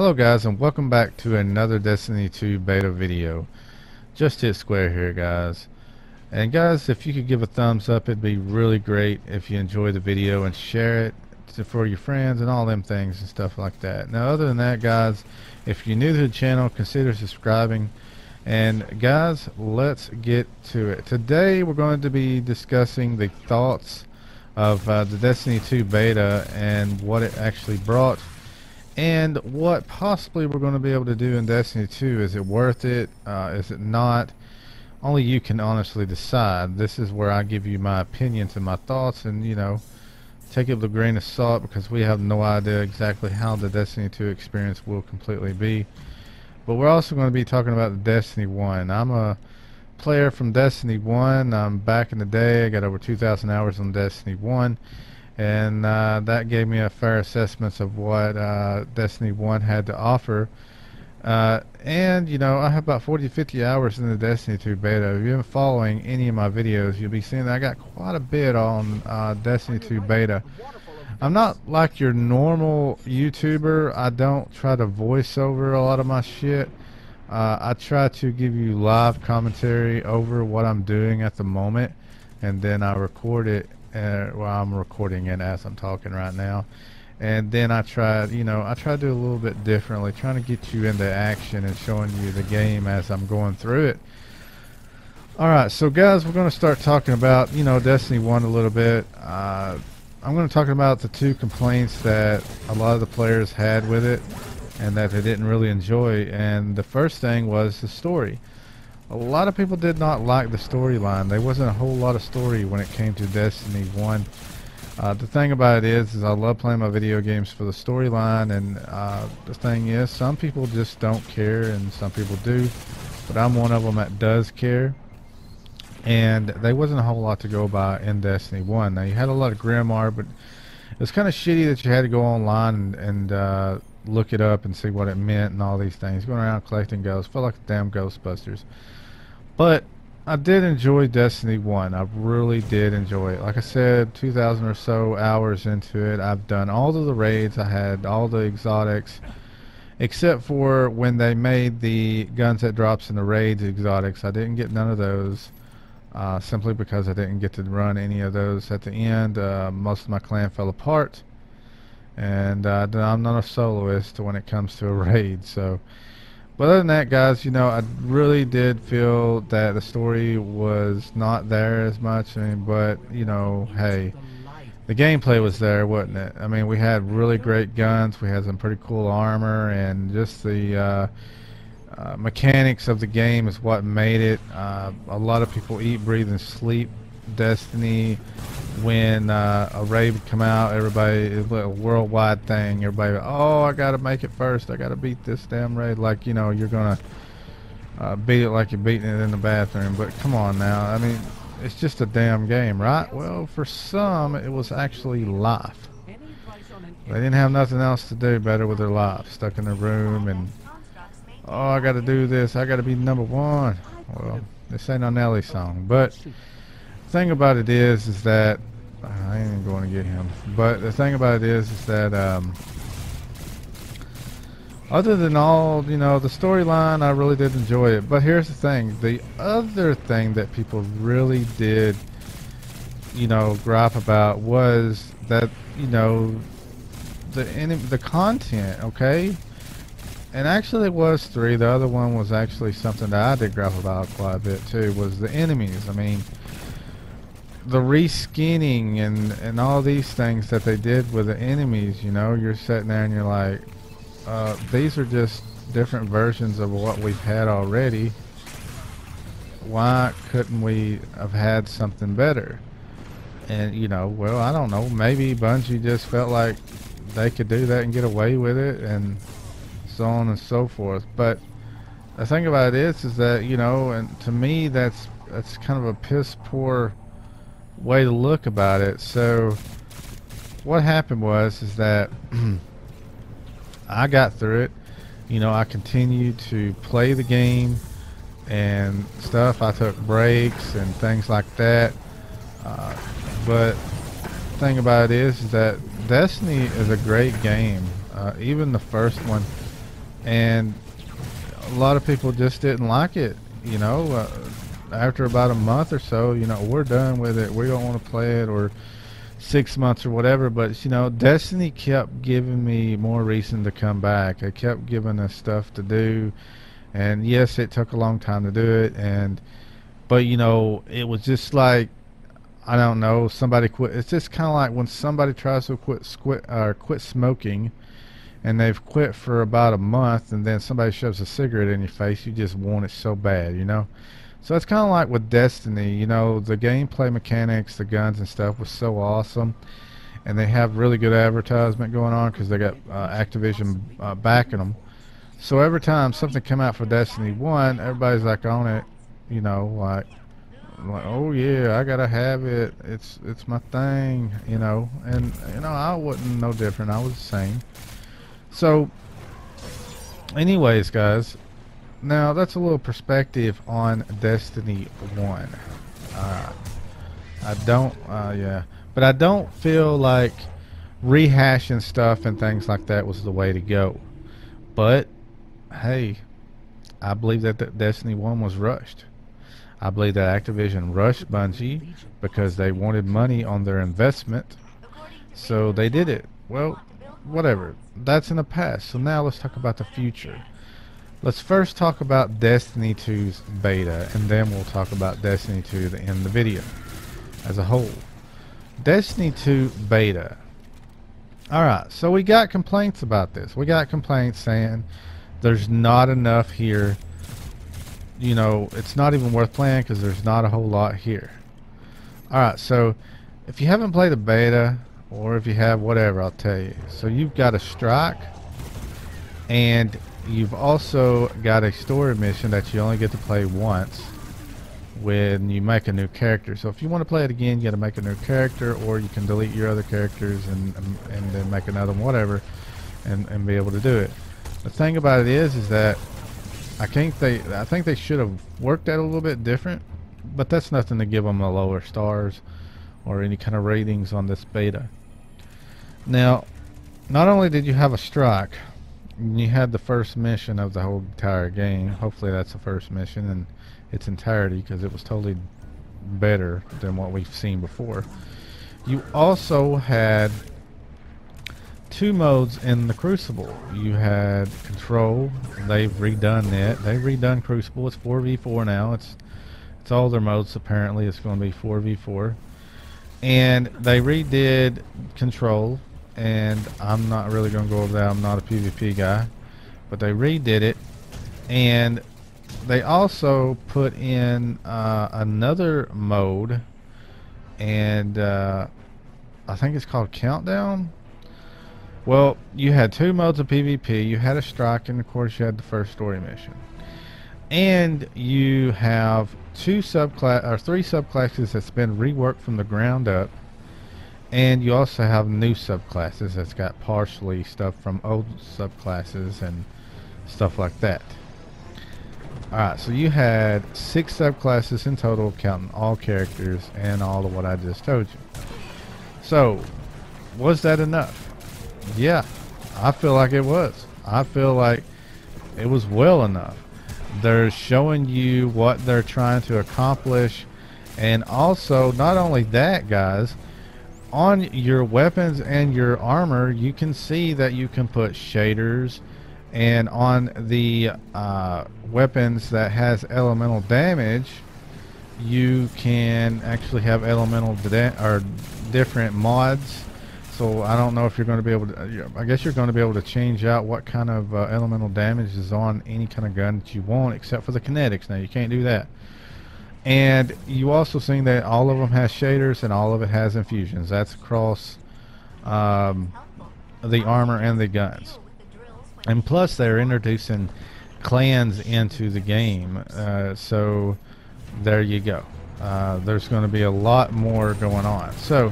Hello guys, and welcome back to another Destiny 2 beta video. JustHitSquare here, guys. And guys, if you could give a thumbs up, it'd be really great if you enjoy the video and share it for your friends and all them things and stuff like that. Now other than that, guys, if you're new to the channel, consider subscribing. And guys, let's get to it. Today we're going to be discussing the thoughts of the Destiny 2 beta and what it actually brought, and what possibly we're going to be able to do in Destiny 2. Is it worth it? Is it not? Only you can honestly decide. This is where I give you my opinions and my thoughts, and take it with a grain of salt, because we have no idea exactly how the Destiny 2 experience will completely be. But we're also going to be talking about the Destiny 1. I'm a player from Destiny 1. I'm back in the day. I got over 2,000 hours on Destiny 1. And that gave me a fair assessment of what Destiny 1 had to offer. And I have about 40 to 50 hours in the Destiny 2 beta. If you've been following any of my videos, you'll be seeing that I got quite a bit on Destiny 2 beta. I'm not like your normal YouTuber. I don't try to voice over a lot of my shit. I try to give you live commentary over what I'm doing at the moment, and then I record it. Well, I'm recording it as I'm talking right now, and then I try to do a little bit differently, trying to get you into action and showing you the game as I'm going through it. Alright, so guys, we're going to start talking about Destiny 1 a little bit. I'm going to talk about the two complaints that a lot of the players had with it and that they didn't really enjoy, and the first thing was the story. A lot of people did not like the storyline. There wasn't a whole lot of story when it came to Destiny 1. The thing about it is I love playing my video games for the storyline, and the thing is, some people just don't care and some people do, but I'm one of them that does care. And there wasn't a whole lot to go by in Destiny 1. Now, you had a lot of Grimoire, but it was kind of shitty that you had to go online and look it up and see what it meant and all these things. Going around collecting ghosts. Felt like the damn Ghostbusters. But I did enjoy Destiny 1. I really did enjoy it. Like I said, 2,000 or so hours into it. I've done all of the raids. I had all the exotics, except for when they made the guns that drops in the raids exotics. I didn't get none of those, simply because I didn't get to run any of those at the end. Most of my clan fell apart, and I'm not a soloist when it comes to a raid. So, but other than that, guys, I really did feel that the story was not there as much. I mean, but hey, the gameplay was there, wasn't it? I mean, we had really great guns, we had some pretty cool armor, and just the mechanics of the game is what made it. A lot of people eat, breathe, and sleep Destiny. When a raid would come out, everybody, it's a worldwide thing. Everybody, oh, I gotta make it first. I gotta beat this damn raid. Like, you're gonna beat it like you're beating it in the bathroom. But come on now. I mean, it's just a damn game, right? Well, for some, it was actually life. They didn't have nothing else to do better with their life. Stuck in their room and, oh, I gotta do this. I gotta be number one. Well, this ain't a Nelly song, but the thing about it is that I ain't even going to get him. But the thing about it is that other than all the storyline, I really did enjoy it. But here's the thing: the other thing that people really did gripe about was that the content. Okay, and actually it was three. The other one was actually something that I did gripe about quite a bit too. Was the enemies. I mean, the reskinning and all these things that they did with the enemies. You're sitting there and you're like, these are just different versions of what we've had already. Why couldn't we have had something better? And well, I don't know, maybe Bungie just felt like they could do that and get away with it, and so on and so forth. But the thing about it is that and to me that's kind of a piss poor way to look about it. So what happened was that I got through it. I continued to play the game and stuff. I took breaks and things like that. But the thing about it is that Destiny is a great game. Even the first one, and a lot of people just didn't like it. You know, after about a month or so, you know, we're done with it. We don't want to play it, or 6 months or whatever. But you know, Destiny kept giving me more reason to come back. It kept giving us stuff to do, and yes, it took a long time to do it. And but you know, it was just like, I don't know, somebody quit. It's just kind of like when somebody tries to quit smoking, and they've quit for about a month, and then somebody shoves a cigarette in your face. You just want it so bad, you know. So it's kind of like with Destiny. You know, the gameplay mechanics, the guns and stuff was so awesome, and they have really good advertisement going on because they got Activision backing them. So every time something come out for Destiny 1, everybody's like on it, you know, like, oh yeah, I gotta have it. It's my thing, you know. And you know, I wasn't no different. I was the same. So, anyways, guys, now that's a little perspective on Destiny 1. I don't, yeah, but I don't feel like rehashing stuff and things like that was the way to go. But hey, I believe that Destiny 1 was rushed. I believe that Activision rushed Bungie because they wanted money on their investment, so they did it. Well, whatever. That's in the past. So now let's talk about the future. Let's first talk about Destiny 2's beta, and then we'll talk about Destiny 2 in the video as a whole. Destiny 2 beta. Alright, so we got complaints about this. We got complaints saying there's not enough here. You know, it's not even worth playing because there's not a whole lot here. Alright, so if you haven't played the beta, or if you have, whatever, I'll tell you. So you've got a strike, and you've also got a story mission that you only get to play once when you make a new character. So if you want to play it again, you got to make a new character, or you can delete your other characters and then make another one, whatever, and be able to do it. The thing about it is that I think they should have worked that a little bit different, but that's nothing to give them a lower stars or any kind of ratings on this beta. Now, not only did you have a strike, you had the first mission of the whole entire game. Hopefully that's the first mission in its entirety, because it was totally better than what we've seen before. You also had two modes in the Crucible. You had Control. They've redone it. They've redone Crucible. It's 4v4 now. It's all their modes. Apparently it's going to be 4v4, and they redid Control, and I'm not really going to go over that. I'm not a PvP guy, but they redid it, and they also put in another mode, and I think it's called Countdown. Well, you had two modes of PvP. You had a strike, and of course you had the first story mission. And you have three subclasses that's been reworked from the ground up. And you also have new subclasses that's got partially stuff from old subclasses and stuff like that. Alright, so you had 6 subclasses in total, counting all characters and all of what I just told you. So, was that enough? Yeah, I feel like it was. I feel like it was well enough. They're showing you what they're trying to accomplish, and also, not only that, guys, on your weapons and your armor, you can see that you can put shaders, and on the weapons that has elemental damage, you can actually have elemental or different mods. So I don't know if you're going to be able to, I guess you're going to be able to change out what kind of elemental damage is on any kind of gun that you want, except for the kinetics. Now you can't do that. And you also seen that all of them has shaders and all of it has infusions. That's across the armor and the guns. And plus they're introducing clans into the game. So there you go. There's going to be a lot more going on. So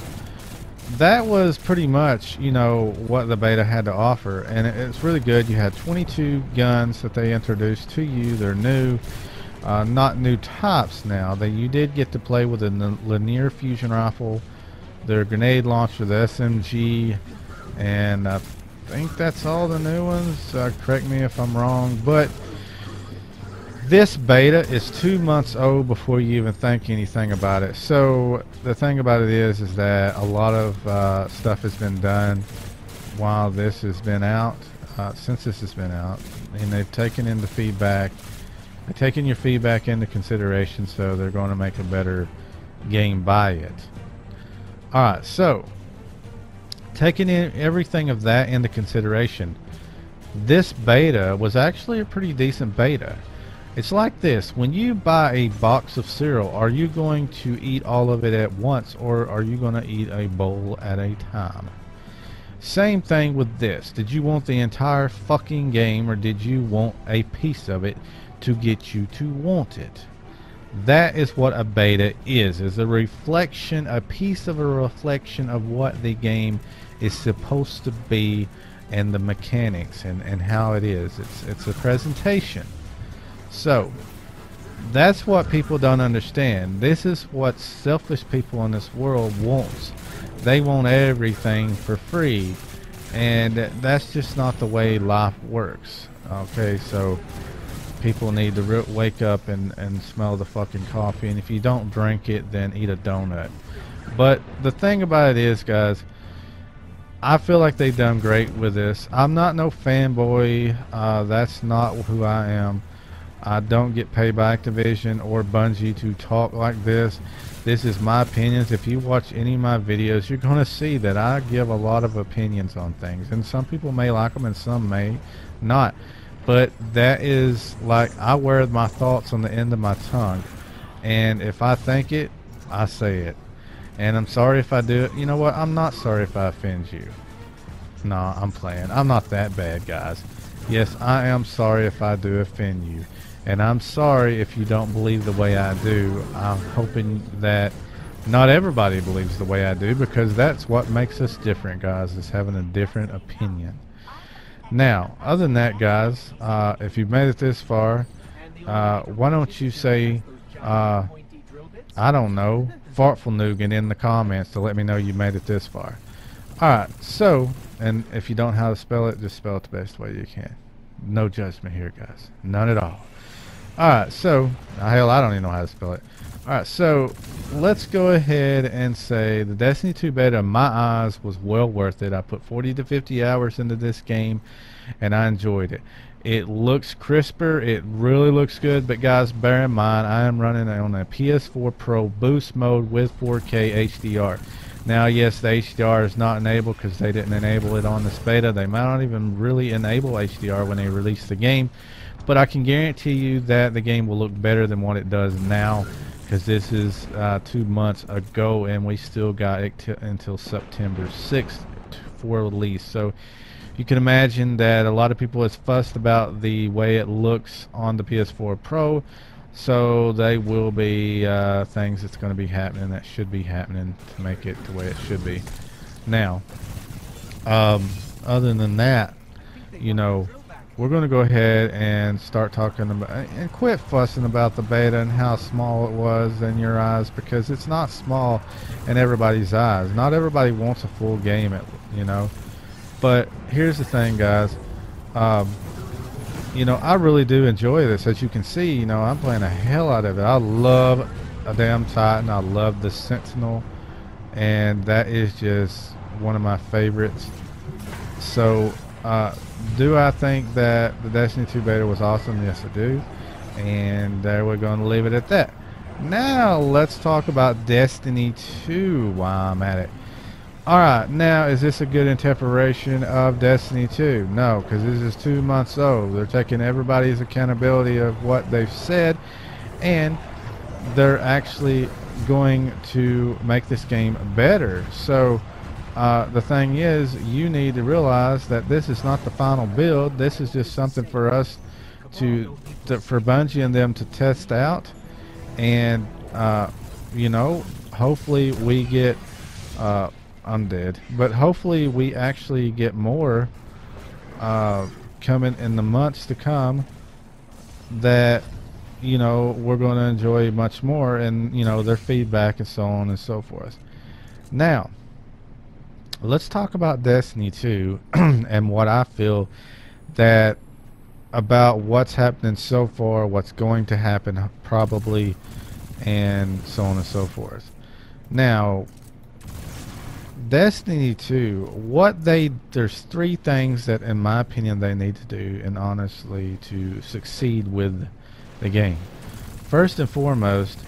that was pretty much, you know, what the beta had to offer, and it's really good. You had 22 guns that they introduced to you. They're new, not new types now. You did get to play with a linear fusion rifle, their grenade launcher, the SMG, and think that's all the new ones. Correct me if I'm wrong, but this beta is 2 months old before you even think anything about it. So the thing about it is that a lot of stuff has been done while this has been out, since this has been out, and they've taken in the feedback. They're taking your feedback into consideration, so they're going to make a better game by it. Alright, so taking in everything of that into consideration, this beta was actually a pretty decent beta. It's like this: when you buy a box of cereal, are you going to eat all of it at once, or are you going to eat a bowl at a time? Same thing with this. Did you want the entire fucking game, or did you want a piece of it to get you to want it? That is what a beta is a reflection, a piece of a reflection of what the game is supposed to be, and the mechanics and how it is. It's a presentation. So that's what people don't understand. This is what selfish people in this world want. They want everything for free, and that's just not the way life works. Okay, so people need to wake up and smell the fucking coffee, and if you don't drink it, then eat a donut. But the thing about it is, guys, I feel like they've done great with this. I'm not no fanboy. That's not who I am. I don't get paid by Activision or Bungie to talk like this. This is my opinions. If you watch any of my videos, you're going to see that I give a lot of opinions on things, and some people may like them and some may not. But that is, like, I wear my thoughts on the end of my tongue, and if I think it, I say it. And I'm sorry if I do it. You know what? I'm not sorry if I offend you. No, I'm playing. I'm not that bad, guys. Yes, I am sorry if I do offend you. And I'm sorry if you don't believe the way I do. I'm hoping that not everybody believes the way I do, because that's what makes us different, guys, is having a different opinion. Now, other than that, guys, if you've made it this far, why don't you say, I don't know, fartful nougat in the comments to let me know you made it this far. Alright, so, and if you don't know how to spell it, just spell it the best way you can. No judgment here, guys. None at all. Alright, so, hell, I don't even know how to spell it. Alright, so, let's go ahead and say the Destiny 2 beta, in my eyes, was well worth it. I put 40 to 50 hours into this game, and I enjoyed it. It looks crisper, it really looks good, but guys, bear in mind, I am running on a PS4 Pro boost mode with 4K HDR. Now, yes, the HDR is not enabled because they didn't enable it on this beta. They might not even really enable HDR when they release the game, but I can guarantee you that the game will look better than what it does now, because this is 2 months ago, and we still got it until September 6th for release. So you can imagine that a lot of people is fussed about the way it looks on the PS4 Pro, so they will be things that's going to be happening that should be happening to make it the way it should be. Now, other than that, you know, we're going to go ahead and start talking about, and quit fussing about the beta and how small it was in your eyes, because it's not small in everybody's eyes. Not everybody wants a full game, you know. But here's the thing, guys. You know, I really do enjoy this. As you can see, you know, I'm playing the hell out of it. I love a damn Titan. I love the Sentinel, and that is just one of my favorites. So, do I think that the Destiny 2 beta was awesome? Yes, I do. And there we're going to leave it at that. Now, let's talk about Destiny 2 while I'm at it. Alright, now, is this a good interpretation of Destiny 2? No, because this is 2 months old. They're taking everybody's accountability of what they've said, and they're actually going to make this game better. So, the thing is, you need to realize that this is not the final build. This is just something for us for Bungie and them to test out, and you know, hopefully we get I'm dead, but hopefully we actually get more coming in the months to come that, you know, we're going to enjoy much more, and, you know, their feedback and so on and so forth. Now, let's talk about Destiny 2 and what I feel that about what's happening so far, what's going to happen probably, and so on and so forth. Now, Destiny 2, there's three things that in my opinion they need to do and honestly to succeed with the game. First and foremost,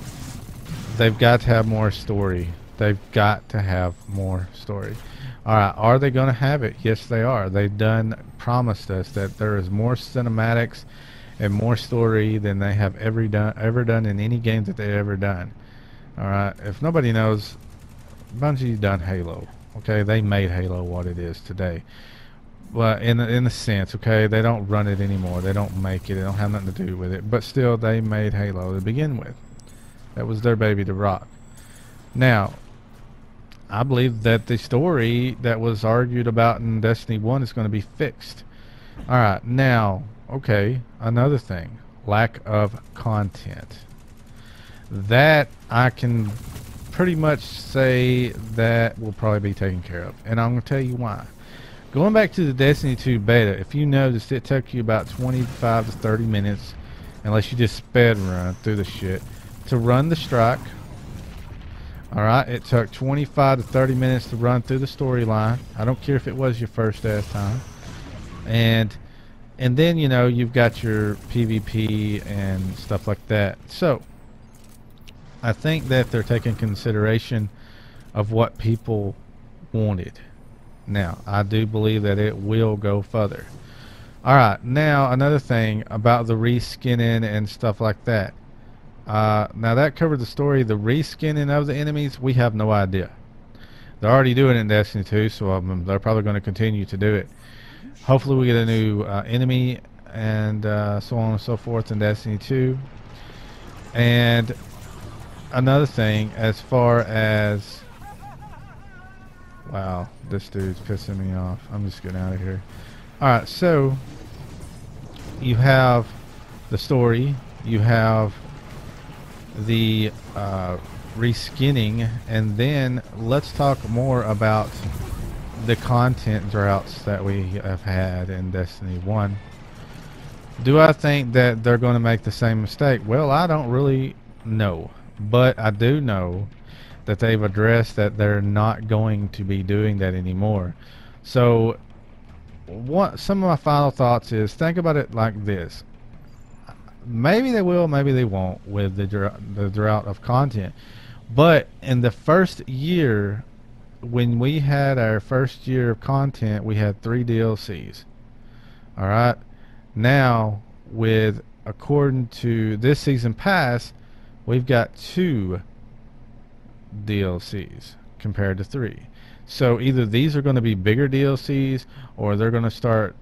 they've got to have more story. They've got to have more story. Alright, are they going to have it? Yes, they are. They've promised us that there is more cinematics and more story than they have ever done in any game that they've ever done. Alright, if nobody knows, Bungie done Halo. Okay, they made Halo what it is today. Well, in a sense, okay, they don't run it anymore. They don't make it. They don't have nothing to do with it. But still, they made Halo to begin with. That was their baby to rock. Now, I believe that the story that was argued about in Destiny 1 is going to be fixed. Alright, now, okay, another thing. Lack of content. That I can pretty much say that will probably be taken care of. And I'm going to tell you why. Going back to the Destiny 2 beta, if you noticed, it took you about 25 to 30 minutes, unless you just sped run through the shit, to run the strike. Alright, it took 25 to 30 minutes to run through the storyline. I don't care if it was your first ass time. And then, you know, you've got your PvP and stuff like that. So, I think that they're taking consideration of what people wanted. Now, I do believe that it will go further. Alright, now another thing about the reskinning and stuff like that. Now that covered the story. The reskinning of the enemies, we have no idea. They're already doing it in Destiny 2, so they're probably going to continue to do it. Hopefully we get a new enemy and so on and so forth in Destiny 2. And another thing, as far as... Wow, this dude's pissing me off. I'm just getting out of here. Alright, so you have the story, you have the reskinning, and then let's talk more about the content droughts that we have had in Destiny 1. Do I think that they're going to make the same mistake? Well, I don't really know, but I do know that they've addressed that they're not going to be doing that anymore. So some of my final thoughts is, think about it like this. Maybe they will, maybe they won't with the drought of content. But in the first year, when we had our first year of content, we had 3 DLCs. Alright? Now, according to this season pass, we've got 2 DLCs compared to 3. So either these are going to be bigger DLCs, or they're going to start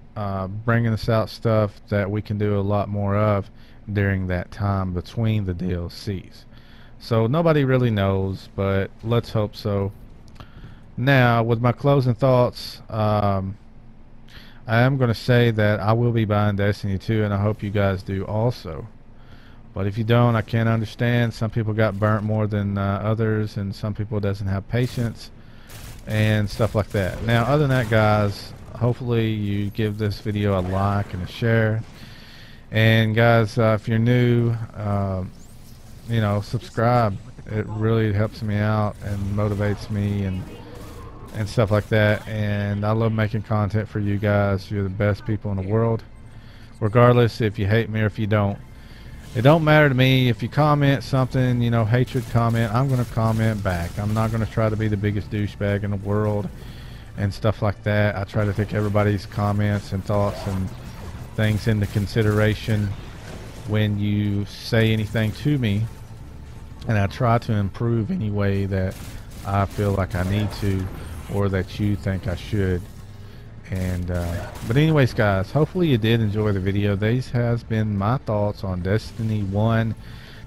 bringing us out stuff that we can do a lot more of during that time between the DLCs. So nobody really knows, but let's hope so. Now, with my closing thoughts, I am going to say that I will be buying Destiny 2, and I hope you guys do also. But if you don't, I can't understand. Some people got burnt more than others, and some people doesn't have patience and stuff like that. Now, other than that, guys, hopefully you give this video a like and a share. And guys, if you're new, you know, subscribe. It really helps me out and motivates me and stuff like that. And I love making content for you guys. You're the best people in the world, regardless if you hate me or if you don't. It don't matter to me. If you comment something, you know, hatred comment, I'm going to comment back. I'm not going to try to be the biggest douchebag in the world and stuff like that. I try to take everybody's comments and thoughts and things into consideration when you say anything to me, and I try to improve any way that I feel like I need to, or that you think I should. And but anyways, guys, hopefully you did enjoy the video. These has been my thoughts on Destiny 1,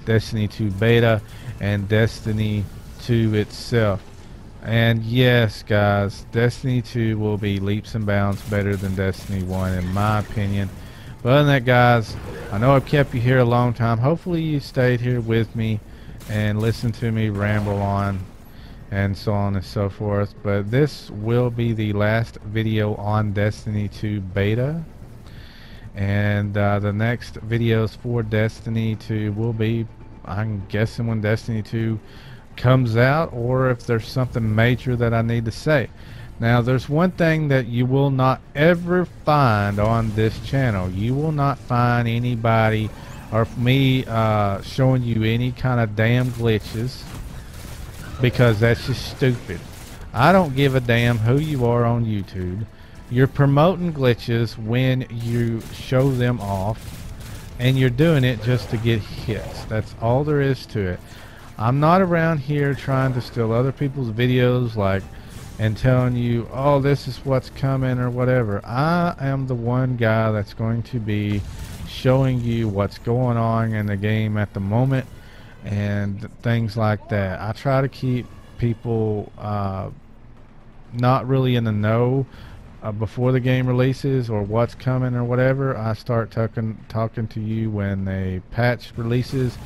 Destiny 2 beta, and Destiny 2 itself. And yes, guys, Destiny 2 will be leaps and bounds better than Destiny 1 in my opinion. But other than that, guys, I know I've kept you here a long time. Hopefully you stayed here with me and listened to me ramble on. and so on and so forth. But this will be the last video on Destiny 2 beta, and the next videos for Destiny 2 will be, I'm guessing, when Destiny 2 comes out, or if there's something major that I need to say. Now, there's one thing that you will not ever find on this channel. You will not find anybody or me showing you any kind of damn glitches, because that's just stupid. I don't give a damn who you are on YouTube. You're promoting glitches when you show them off, and you're doing it just to get hits. That's all there is to it. I'm not around here trying to steal other people's videos and telling you, oh, this is what's coming or whatever. I am the one guy that's going to be showing you what's going on in the game at the moment and things like that. I try to keep people not really in the know before the game releases or what's coming or whatever. I start talking to you when a patch releases.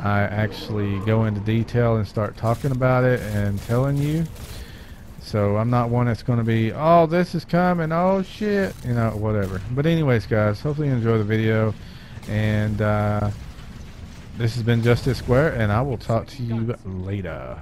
I actually go into detail and start talking about it and telling you. So I'm not one that's going to be, oh, this is coming, oh shit, you know, whatever. But anyways, guys, hopefully you enjoy the video, and this has been JustHitSquare, and I will talk to you later.